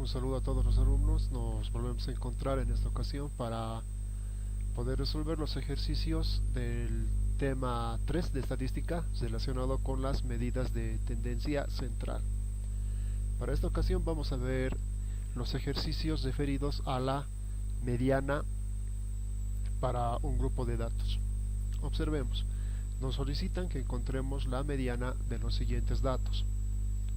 Un saludo a todos los alumnos. Nos volvemos a encontrar en esta ocasión para poder resolver los ejercicios del tema 3 de estadística relacionado con las medidas de tendencia central. Para esta ocasión vamos a ver los ejercicios referidos a la mediana para un grupo de datos. Observemos, nos solicitan que encontremos la mediana de los siguientes datos: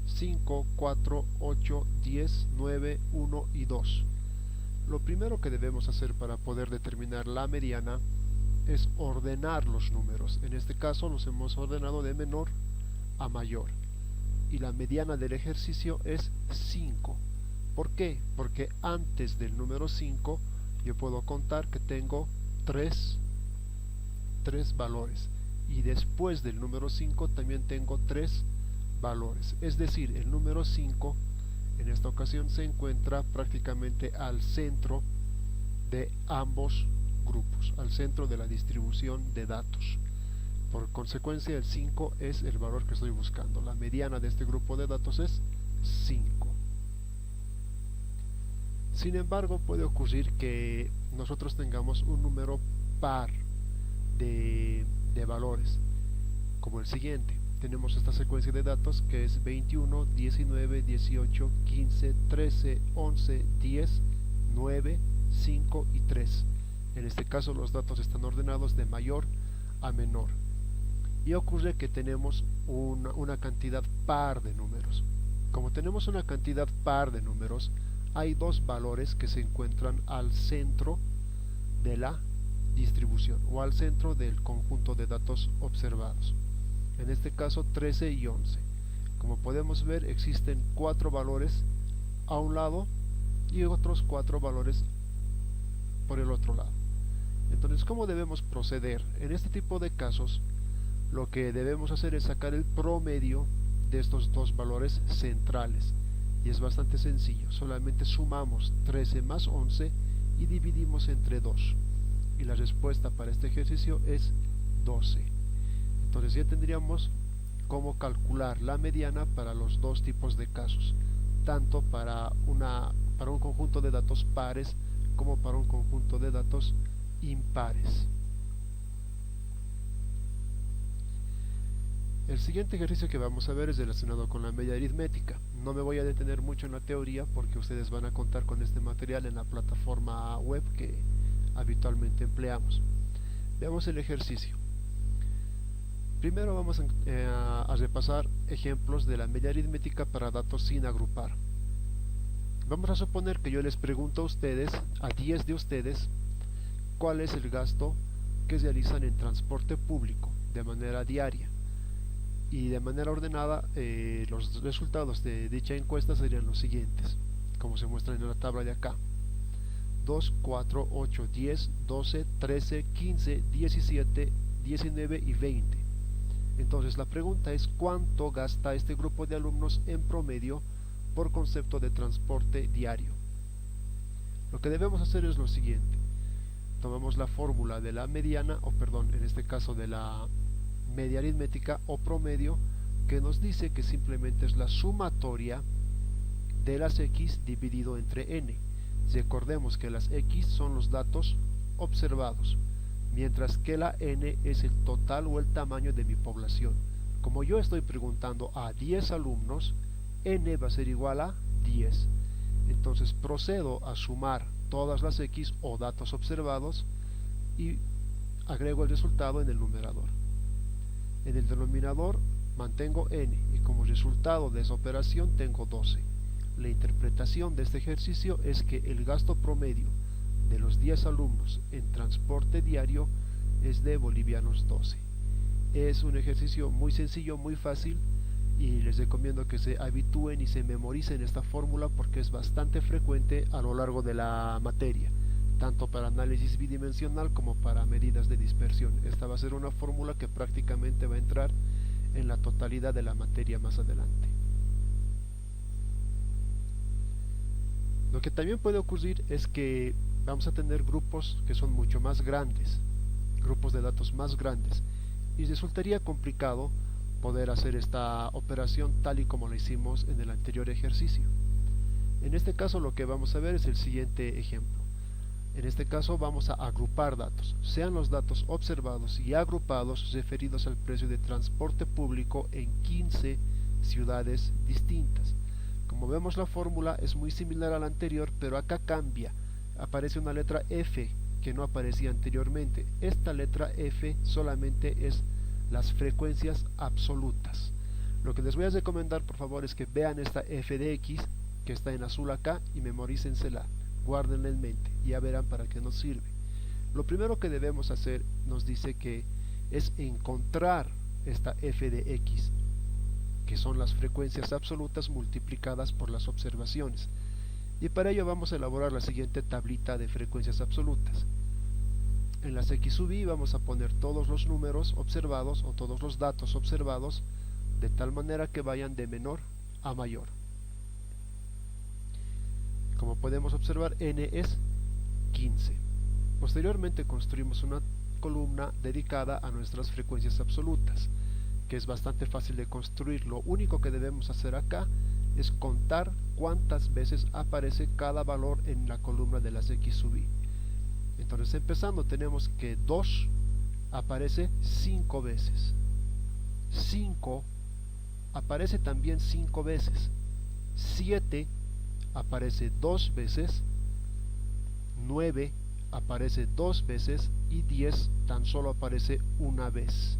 5, 4, 8, 10, 9, 1 y 2. Lo primero que debemos hacer para poder determinar la mediana es ordenar los números. En este caso los hemos ordenado de menor a mayor. Y la mediana del ejercicio es 5. ¿Por qué? Porque antes del número 5 yo puedo contar que tengo 3 valores. Y después del número 5 también tengo 3 valores. Es decir, el número 5 en esta ocasión se encuentra prácticamente al centro de ambos grupos, al centro de la distribución de datos. Por consecuencia, el 5 es el valor que estoy buscando. La mediana de este grupo de datos es 5. Sin embargo, puede ocurrir que nosotros tengamos un número par de valores, como el siguiente. Tenemos esta secuencia de datos que es 21, 19, 18, 15, 13, 11, 10, 9, 5 y 3. En este caso los datos están ordenados de mayor a menor. Y ocurre que tenemos una cantidad par de números. Como tenemos una cantidad par de números, hay dos valores que se encuentran al centro de la distribución o al centro del conjunto de datos observados. En este caso 13 y 11. Como podemos ver, existen 4 valores a un lado y otros 4 valores por el otro lado. Entonces, ¿cómo debemos proceder? En este tipo de casos, lo que debemos hacer es sacar el promedio de estos dos valores centrales. Y es bastante sencillo. Solamente sumamos 13 más 11 y dividimos entre 2. Y la respuesta para este ejercicio es 12. Entonces ya tendríamos cómo calcular la mediana para los dos tipos de casos, tanto para un conjunto de datos pares como para un conjunto de datos impares. El siguiente ejercicio que vamos a ver es relacionado con la media aritmética. No me voy a detener mucho en la teoría porque ustedes van a contar con este material en la plataforma web que habitualmente empleamos. Veamos el ejercicio. Primero vamos a repasar ejemplos de la media aritmética para datos sin agrupar. Vamos a suponer que yo les pregunto a ustedes, a 10 de ustedes, cuál es el gasto que realizan en transporte público de manera diaria. Y de manera ordenada, los resultados de dicha encuesta serían los siguientes, como se muestra en la tabla de acá: 2, 4, 8, 10, 12, 13, 15, 17, 19 y 20. Entonces la pregunta es: ¿cuánto gasta este grupo de alumnos en promedio por concepto de transporte diario? Lo que debemos hacer es lo siguiente: tomamos la fórmula de la mediana, o perdón, en este caso de la media aritmética o promedio, que nos dice que simplemente es la sumatoria de las x dividido entre n. Recordemos que las x son los datos observados, mientras que la n es el total o el tamaño de mi población. Como yo estoy preguntando a 10 alumnos, n va a ser igual a 10. Entonces procedo a sumar todas las x o datos observados y agrego el resultado en el numerador. En el denominador mantengo n y como resultado de esa operación tengo 12. La interpretación de este ejercicio es que el gasto promedio de los 10 alumnos en transporte diario es de bolivianos 12. Es un ejercicio muy sencillo, muy fácil, y les recomiendo que se habitúen y se memoricen esta fórmula porque es bastante frecuente a lo largo de la materia, tanto para análisis bidimensional como para medidas de dispersión. Esta va a ser una fórmula que prácticamente va a entrar en la totalidad de la materia más adelante. Lo que también puede ocurrir es que vamos a tener grupos que son mucho más grandes, grupos de datos más grandes, y resultaría complicado poder hacer esta operación tal y como la hicimos en el anterior ejercicio. En este caso lo que vamos a ver es el siguiente ejemplo. En este caso vamos a agrupar datos, sean los datos observados y agrupados referidos al precio de transporte público en 15 ciudades distintas. Como vemos, la fórmula es muy similar a la anterior, pero acá cambia. Aparece una letra F que no aparecía anteriormente. Esta letra F solamente es las frecuencias absolutas. Lo que les voy a recomendar, por favor, es que vean esta F de X que está en azul acá y memorícensela, guárdenla en mente y ya verán para qué nos sirve. Lo primero que debemos hacer, nos dice que es encontrar esta F de X, que son las frecuencias absolutas multiplicadas por las observaciones, y para ello vamos a elaborar la siguiente tablita de frecuencias absolutas. En las X sub I vamos a poner todos los números observados o todos los datos observados de tal manera que vayan de menor a mayor. Como podemos observar, n es 15. Posteriormente construimos una columna dedicada a nuestras frecuencias absolutas, que es bastante fácil de construir. Lo único que debemos hacer acá es contar cuántas veces aparece cada valor en la columna de las X sub I. Entonces, empezando, tenemos que 2 aparece 5 veces, 5 aparece también 5 veces, 7 aparece 2 veces, 9 aparece 2 veces y 10 tan solo aparece una vez.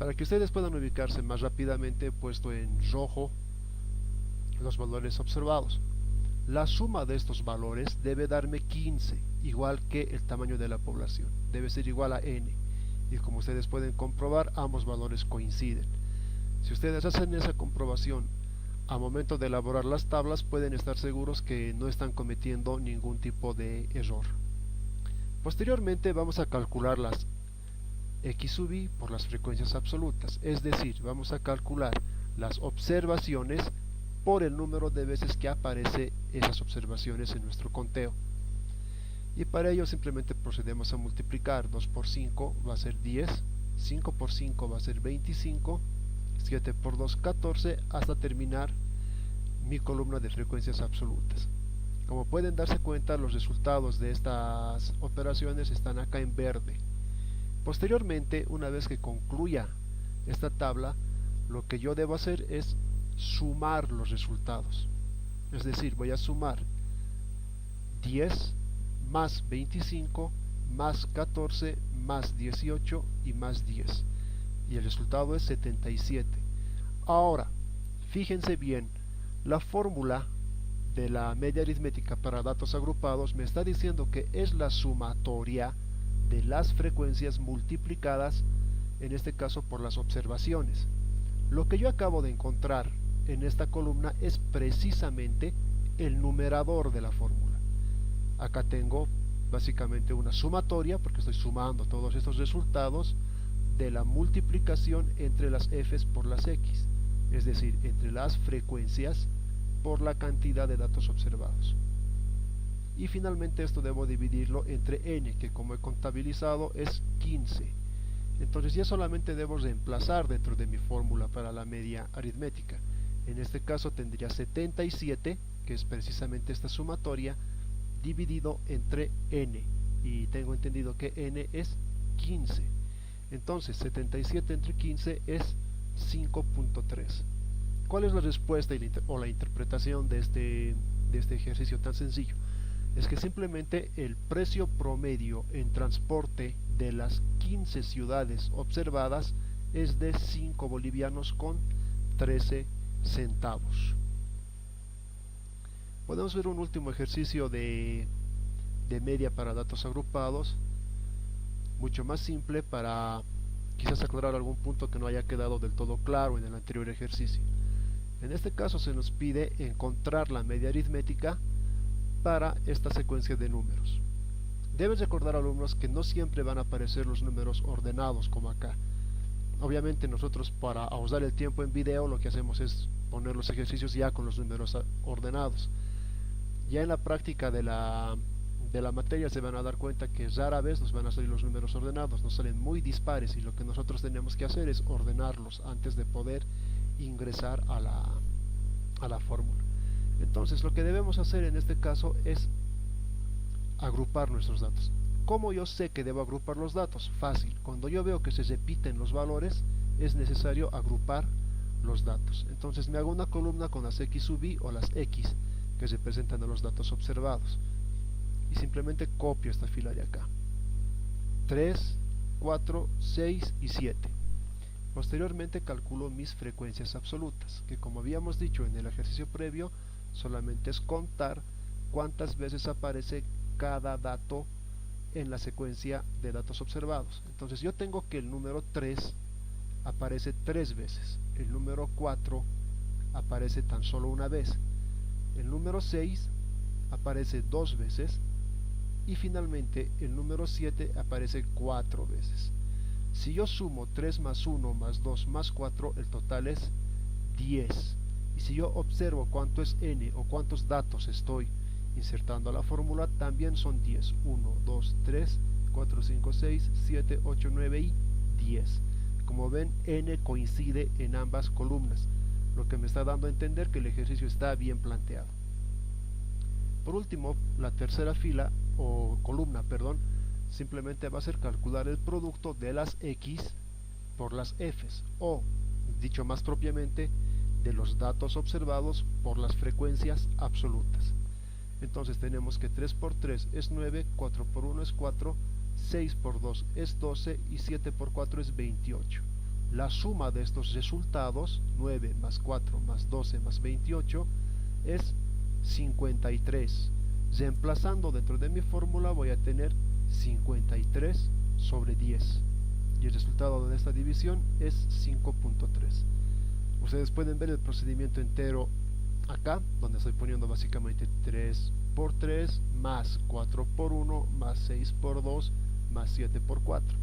Para que ustedes puedan ubicarse más rápidamente, he puesto en rojo los valores observados. La suma de estos valores debe darme 15, igual que el tamaño de la población, debe ser igual a n, y como ustedes pueden comprobar, ambos valores coinciden. Si ustedes hacen esa comprobación a momento de elaborar las tablas, pueden estar seguros que no están cometiendo ningún tipo de error. Posteriormente vamos a calcular las X sub I por las frecuencias absolutas, es decir, vamos a calcular las observaciones por el número de veces que aparece esas observaciones en nuestro conteo. Y para ello simplemente procedemos a multiplicar. 2 por 5 va a ser 10, 5 por 5 va a ser 25, 7 por 2 14, hasta terminar mi columna de frecuencias absolutas. Como pueden darse cuenta, los resultados de estas operaciones están acá en verde. Posteriormente, una vez que concluya esta tabla, lo que yo debo hacer es sumar los resultados. Es decir, voy a sumar 10 más 25 más 14 más 18 y más 10. Y el resultado es 77. Ahora, fíjense bien, la fórmula de la media aritmética para datos agrupados me está diciendo que es la sumatoria de las frecuencias multiplicadas, en este caso por las observaciones. Lo que yo acabo de encontrar en esta columna es precisamente el numerador de la fórmula. Acá tengo básicamente una sumatoria, porque estoy sumando todos estos resultados de la multiplicación entre las F's por las X, es decir, entre las frecuencias por la cantidad de datos observados. Y finalmente esto debo dividirlo entre n, que como he contabilizado es 15. Entonces ya solamente debo reemplazar dentro de mi fórmula para la media aritmética. En este caso tendría 77, que es precisamente esta sumatoria, dividido entre n, y tengo entendido que n es 15. Entonces 77 entre 15 es 5.3. ¿Cuál es la respuesta o la interpretación de este ejercicio tan sencillo? Es que simplemente el precio promedio en transporte de las 15 ciudades observadas es de 5 bolivianos con 13 centavos. Podemos ver un último ejercicio de media para datos agrupados, mucho más simple, para quizás aclarar algún punto que no haya quedado del todo claro en el anterior ejercicio. En este caso se nos pide encontrar la media aritmética para esta secuencia de números. Deben recordar, alumnos, que no siempre van a aparecer los números ordenados como acá. Obviamente nosotros, para ahorrar el tiempo en video, lo que hacemos es poner los ejercicios ya con los números ordenados. Ya en la práctica de la materia se van a dar cuenta que rara vez nos van a salir los números ordenados, nos salen muy dispares, y lo que nosotros tenemos que hacer es ordenarlos antes de poder ingresar a la fórmula. Entonces lo que debemos hacer en este caso es agrupar nuestros datos. ¿Cómo yo sé que debo agrupar los datos? Fácil, cuando yo veo que se repiten los valores es necesario agrupar los datos. Entonces me hago una columna con las x sub i o las x que representan a los datos observados y simplemente copio esta fila de acá: 3, 4, 6 y 7. Posteriormente calculo mis frecuencias absolutas, que como habíamos dicho en el ejercicio previo, solamente es contar cuántas veces aparece cada dato en la secuencia de datos observados. Entonces yo tengo que el número 3 aparece 3 veces, el número 4 aparece tan solo una vez, el número 6 aparece 2 veces y finalmente el número 7 aparece 4 veces. Si yo sumo 3 más 1 más 2 más 4, el total es 10. Y si yo observo cuánto es n o cuántos datos estoy insertando a la fórmula, también son 10. 1, 2, 3, 4, 5, 6, 7, 8, 9 y 10. Como ven, n coincide en ambas columnas, lo que me está dando a entender que el ejercicio está bien planteado. Por último, la tercera fila o columna, perdón, simplemente va a ser calcular el producto de las x por las f's, o dicho más propiamente, de los datos observados por las frecuencias absolutas. Entonces tenemos que 3 por 3 es 9, 4 por 1 es 4, 6 por 2 es 12 y 7 por 4 es 28. La suma de estos resultados, 9 más 4 más 12 más 28, es 53. Reemplazando dentro de mi fórmula voy a tener 53 sobre 10 y el resultado de esta división es 5.3. Ustedes pueden ver el procedimiento entero acá, donde estoy poniendo básicamente 3 por 3 más 4 por 1 más 6 por 2 más 7 por 4.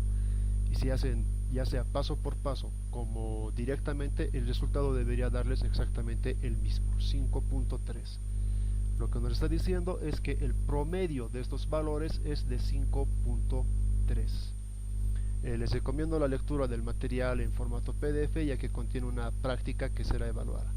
Y si hacen ya sea paso por paso como directamente, el resultado debería darles exactamente el mismo, 5.3. Lo que nos está diciendo es que el promedio de estos valores es de 5.3. Les recomiendo la lectura del material en formato PDF, ya que contiene una práctica que será evaluada.